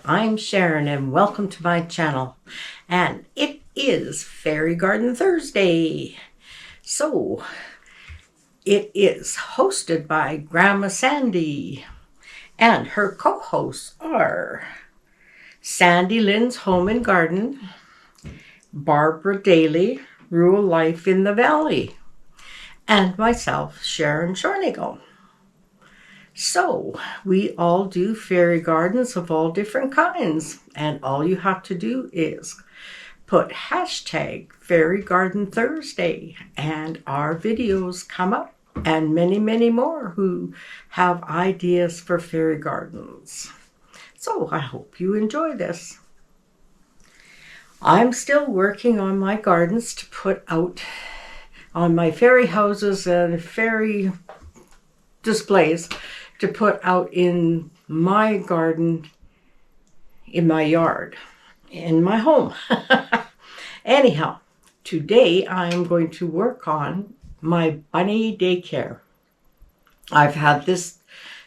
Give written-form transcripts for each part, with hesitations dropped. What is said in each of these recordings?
I'm Sharon and welcome to my channel. And it is Fairy Garden Thursday. So, it is hosted by Grandma Sandy. And her co-hosts are Sandy Lynn's Home and Garden, Barbara Daly, Rural Life in the Valley, and myself, Sharon Shornigal. So, we all do fairy gardens of all different kinds, and all you have to do is put hashtag Fairy Garden Thursday, and our videos come up, and many, many more who have ideas for fairy gardens. So, I hope you enjoy this. I'm still working on my gardens to put out on my fairy houses and fairy displays to put out in my garden, in my yard, in my home. Anyhow, today I'm going to work on my bunny daycare. I've had this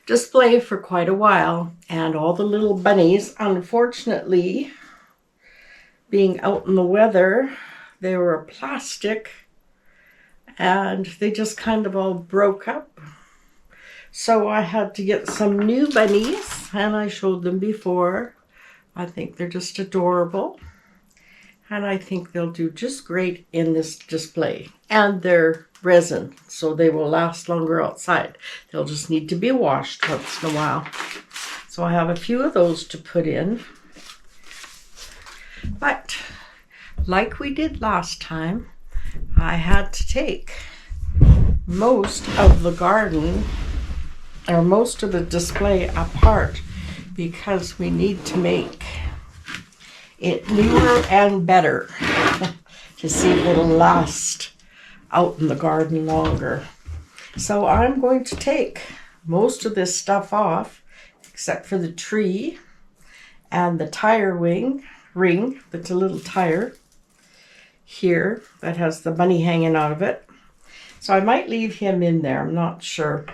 display for quite a while, and all the little bunnies, unfortunately, being out in the weather, they were plastic and they just kind of all broke up. So I had to get some new bunnies, and I showed them before. I think they're just adorable, and I think they'll do just great in this display. And they're resin, so they will last longer outside. They'll just need to be washed once in a while. So I have a few of those to put in. But like we did last time, I had to take most of the garden or most of the display apart because we need to make it newer and better to see if it'll last out in the garden longer. So I'm going to take most of this stuff off except for the tree and the tire ring that's a little tire here that has the bunny hanging out of it. So I might leave him in there, I'm not sure.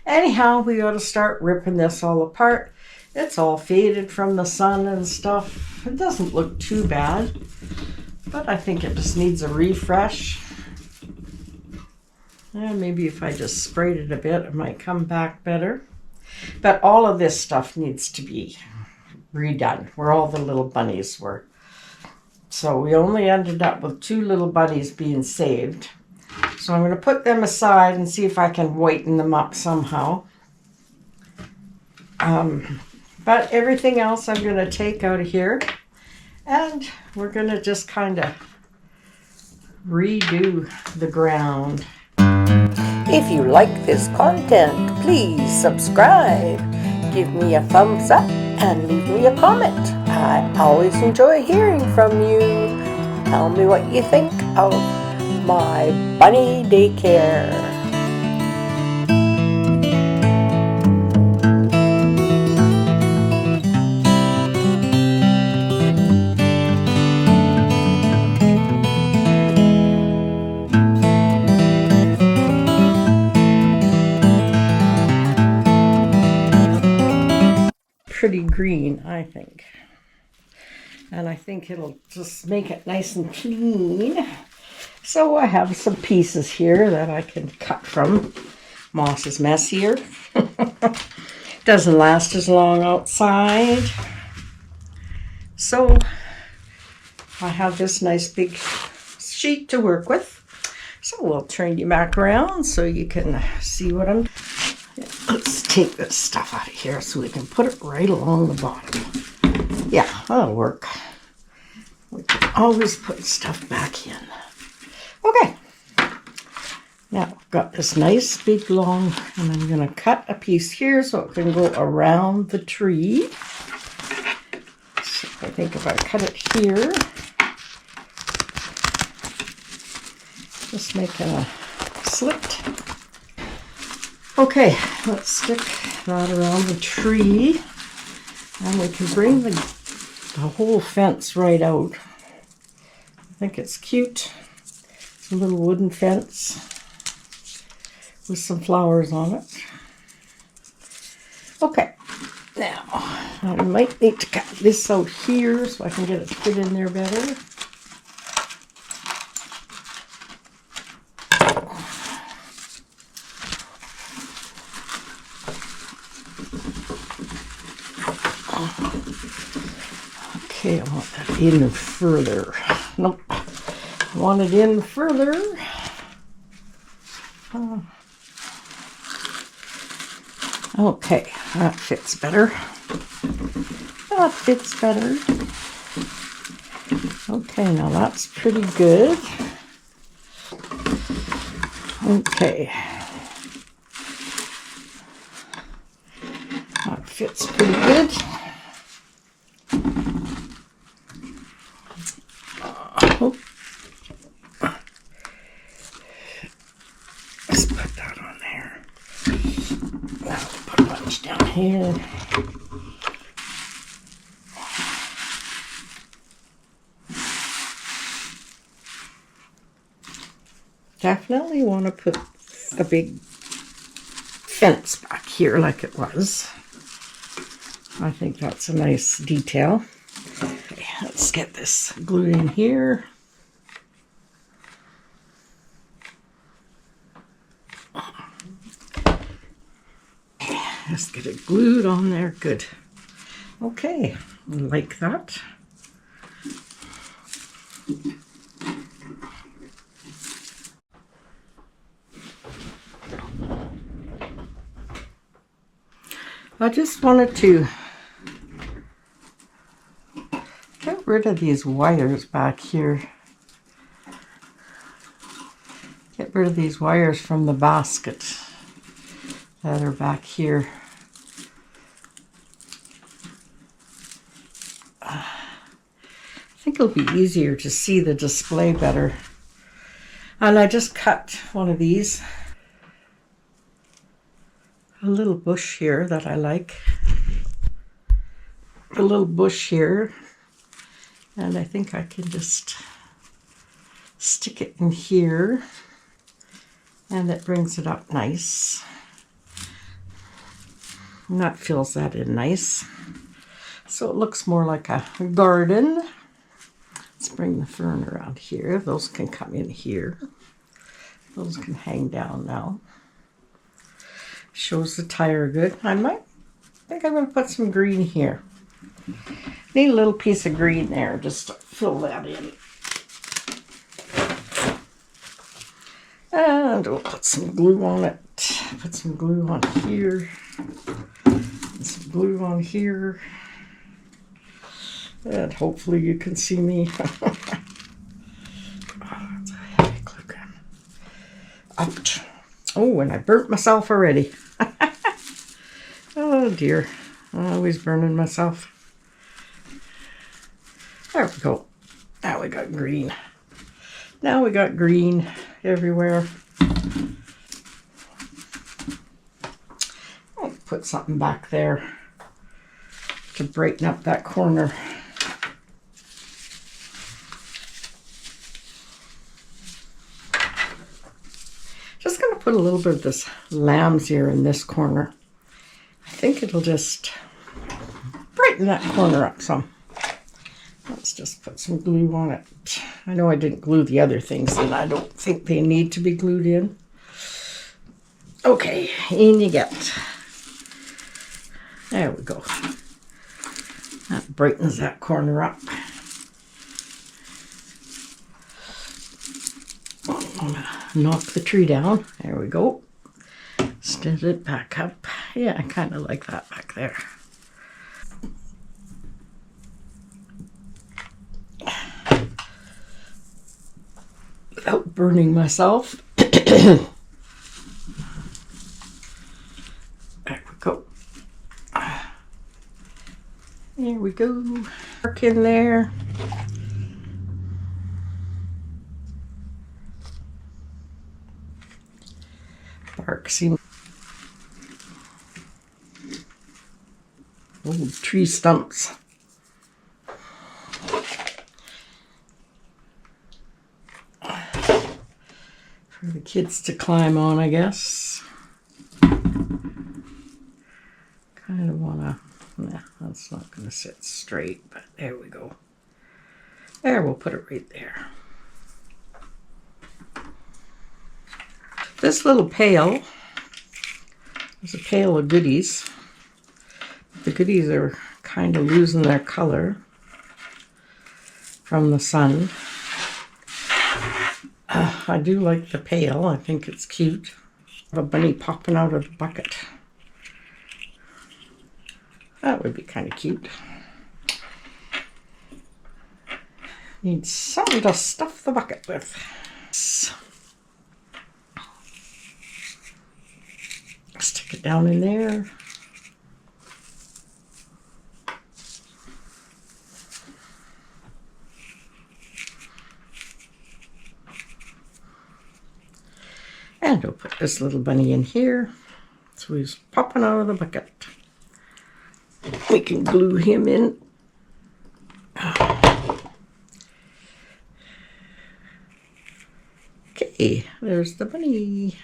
Anyhow, we ought to start ripping this all apart. It's all faded from the sun and stuff. It doesn't look too bad, but I think it just needs a refresh. And maybe if I just sprayed it a bit, it might come back better. But all of this stuff needs to be redone, where all the little bunnies were. So we only ended up with 2 little bunnies being saved. So I'm going to put them aside and see if I can whiten them up somehow. But everything else I'm going to take out of here. And we're going to just kind of redo the ground. If you like this content, please subscribe. Give me a thumbs up and leave me a comment. I always enjoy hearing from you. Tell me what you think of my bunny daycare. Pretty green, I think. And I think it'll just make it nice and clean. So I have some pieces here that I can cut from. Moss is messier. Doesn't last as long outside. So I have this nice big sheet to work with. So we'll turn you back around so you can see what I'm... Let's take this stuff out of here so we can put it right along the bottom. Yeah, that'll work. We can always put stuff back in. Okay, now I've got this nice big long, and I'm going to cut a piece here so it can go around the tree. So I think if I cut it here, just make a slit. Okay, let's stick that around the tree, and we can bring the whole fence right out. I think it's cute. A little wooden fence with some flowers on it. Okay, Now, I might need to cut this out here so I can get it fit in there better. Okay, I want that in further. Nope, I want it in further. Okay, that fits better. That fits better. Okay, now that's pretty good. Okay. That fits pretty good. Oh. Let's put that on there. Now put a bunch down here. Definitely want to put a big fence back here like it was. I think that's a nice detail. Okay, let's get this glued in here. Let's get it glued on there. Good. Okay, like that. I just wanted to get rid of these wires back here. Get rid of these wires from the basket that are back here. I think it'll be easier to see the display better. And I just cut one of these. A little bush here that I like. A little bush here. And I think I can just stick it in here. And it brings it up nice. And that fills that in nice. So it looks more like a garden. Let's bring the fern around here. Those can come in here. Those can hang down now. Shows the tire good. I think I'm going to put some green here. Need a little piece of green there just to fill that in. And we'll put some glue on it. Put some glue on here. And some glue on here. And hopefully you can see me. Oh, that's a heavy glue gun. Ouch. Oh, and I burnt myself already. Oh dear. I'm always burning myself. There we go. Now we got green. Now we got green everywhere. I'll put something back there to brighten up that corner. Just going to put a little bit of this lamb's ear in this corner. I think it'll just brighten that corner up some. Let's just put some glue on it. I know I didn't glue the other things and I don't think they need to be glued in. Okay, in you get. There we go. That brightens that corner up. I'm gonna knock the tree down. There we go. Stand it back up. Yeah, I kind of like that back there. Without burning myself. There we go. There we go. Work in there. Bark seems. Old tree stumps. For the kids to climb on, I guess. Kind of want to Nah, that's not going to sit straight, but there we go. There, we'll put it right there. This little pail is a pail of goodies. The goodies are kind of losing their color from the sun. I do like the pail. I think it's cute. A bunny popping out of the bucket. That would be kind of cute. Need something to stuff the bucket with. Stick it down in there. And we'll put this little bunny in here. So he's popping out of the bucket. We can glue him in. Okay, there's the bunny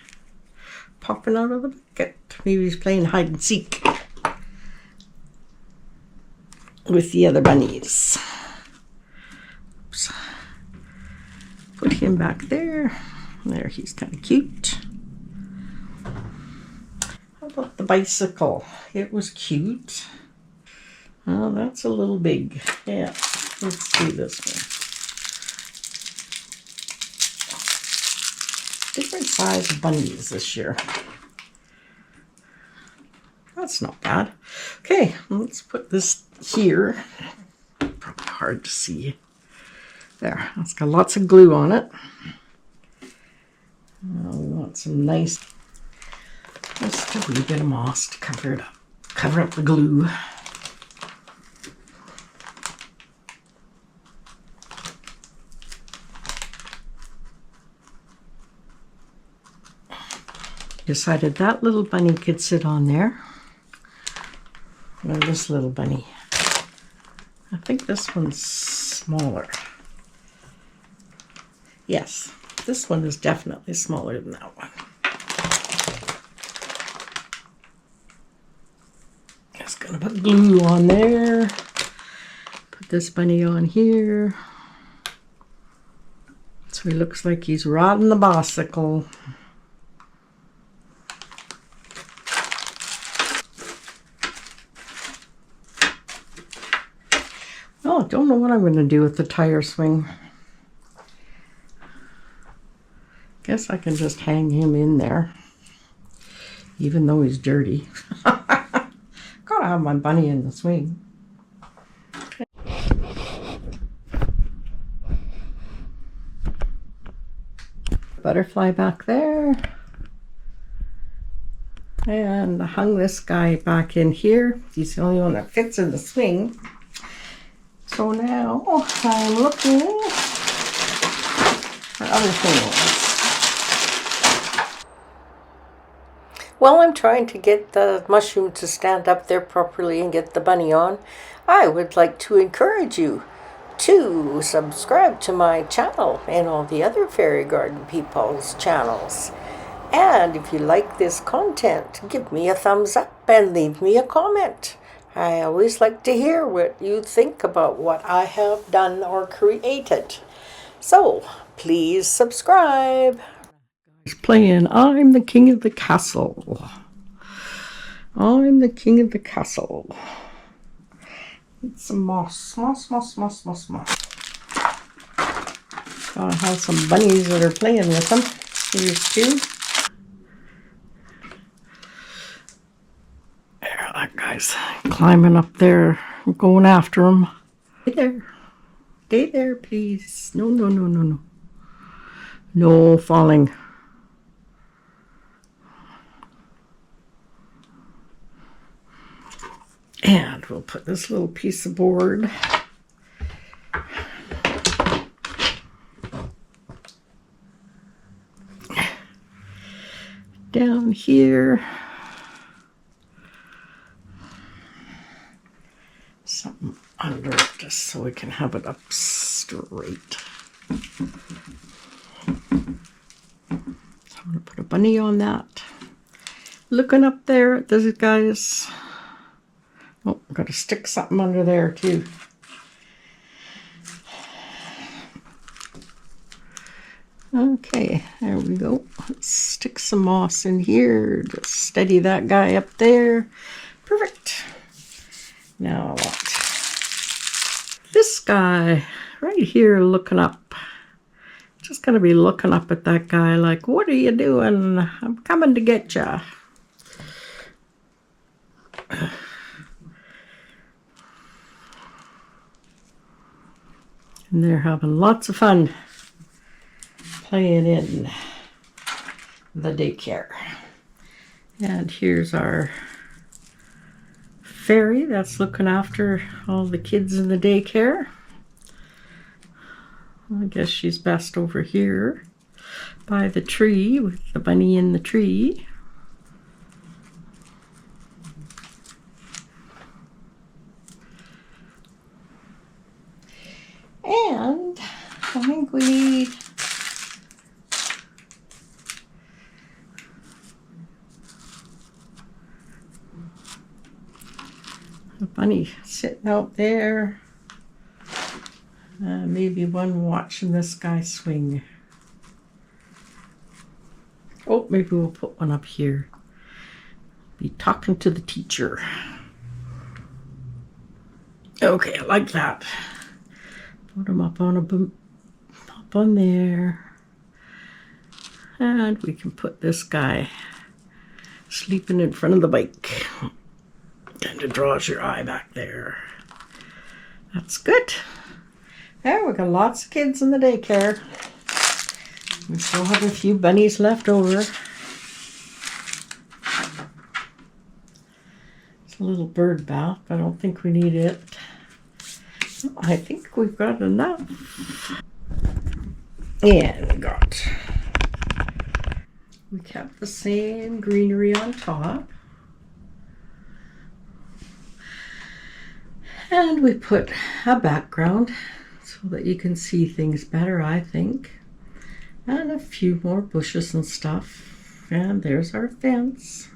popping out of the bucket. Maybe he's playing hide and seek with the other bunnies. Oops. Put him back there. There, he's kind of cute. How about the bicycle? It was cute. Oh, that's a little big. Yeah, let's do this one. Different size bunnies this year. That's not bad. Okay, let's put this here. Probably hard to see. There, it's got lots of glue on it. We want some nice, just a wee bit of moss to cover it up. Cover up the glue. Decided that little bunny could sit on there. Or this little bunny. I think this one's smaller. Yes, this one is definitely smaller than that one. Just gonna put glue on there. Put this bunny on here. So he looks like he's riding the bicycle. Oh, I don't know what I'm going to do with the tire swing. Guess I can just hang him in there, even though he's dirty. Gotta have my bunny in the swing. Butterfly back there. And I hung this guy back in here. He's the only one that fits in the swing. So now I'm looking for other things. While I'm trying to get the mushroom to stand up there properly and get the bunny on, I would like to encourage you to subscribe to my channel and all the other fairy garden people's channels. And if you like this content, give me a thumbs up and leave me a comment. I always like to hear what you think about what I have done or created. So, please subscribe. He's playing I'm the King of the Castle. I'm the King of the Castle. Need some moss. Moss. Gotta have some bunnies that are playing with them. Here's two. There, that guy's climbing up there, going after him. Stay there, please. No. No falling. And we'll put this little piece of board down here. Something under it just so we can have it up straight. So I'm going to put a bunny on that. Looking up there at this guy's Oh, I've got to stick something under there too. Okay, there we go. Let's stick some moss in here. Just steady that guy up there. Perfect. Now what? This guy right here looking up. Just gonna be looking up at that guy like, what are you doing? I'm coming to get ya. And they're having lots of fun playing in the daycare. And here's our fairy that's looking after all the kids in the daycare. I guess she's best over here by the tree with the bunny in the tree. And I think we need a bunny sitting out there. Maybe one watching this guy swing. Oh, maybe we'll put one up here. Be talking to the teacher. Okay, I like that. Put him up on up on there. And we can put this guy sleeping in front of the bike. And it draws your eye back there. That's good. There, we got lots of kids in the daycare. We still have a few bunnies left over. It's a little bird bath, but I don't think we need it. I think we've got enough. And we kept the same greenery on top. And we put a background so that you can see things better, I think. And a few more bushes and stuff. And there's our fence.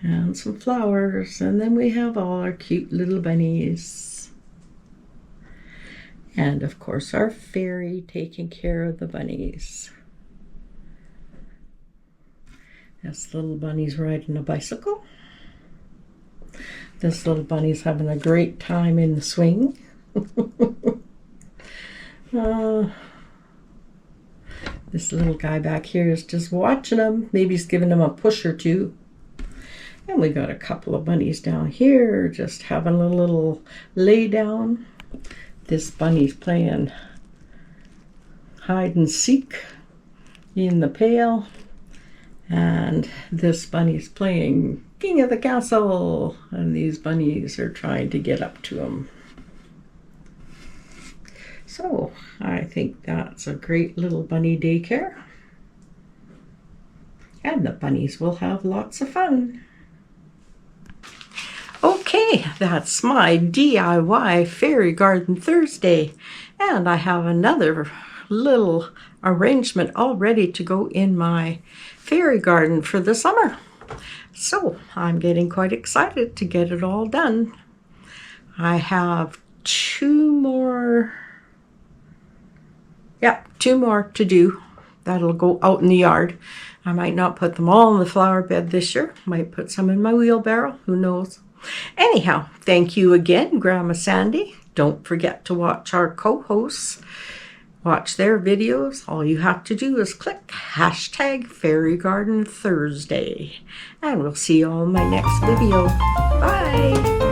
And some flowers. And then we have all our cute little bunnies. And of course our fairy taking care of the bunnies. This little bunny's riding a bicycle. This little bunny's having a great time in the swing. This little guy back here is just watching him. Maybe he's giving him a push or two. And we got a couple of bunnies down here just having a little lay down. This bunny's playing hide and seek in the pail. And this bunny's playing King of the Castle. And these bunnies are trying to get up to him. So I think that's a great little bunny daycare. And the bunnies will have lots of fun. Okay, that's my DIY Fairy Garden Thursday. And I have another little arrangement all ready to go in my fairy garden for the summer. So I'm getting quite excited to get it all done. I have two more to do. That'll go out in the yard. I might not put them all in the flower bed this year. Might put some in my wheelbarrow. Who knows? Anyhow, thank you again, Grandma Sandy. Don't forget to watch our co-hosts. Watch their videos. All you have to do is click hashtag Fairy Garden Thursday. And we'll see you all in my next video. Bye!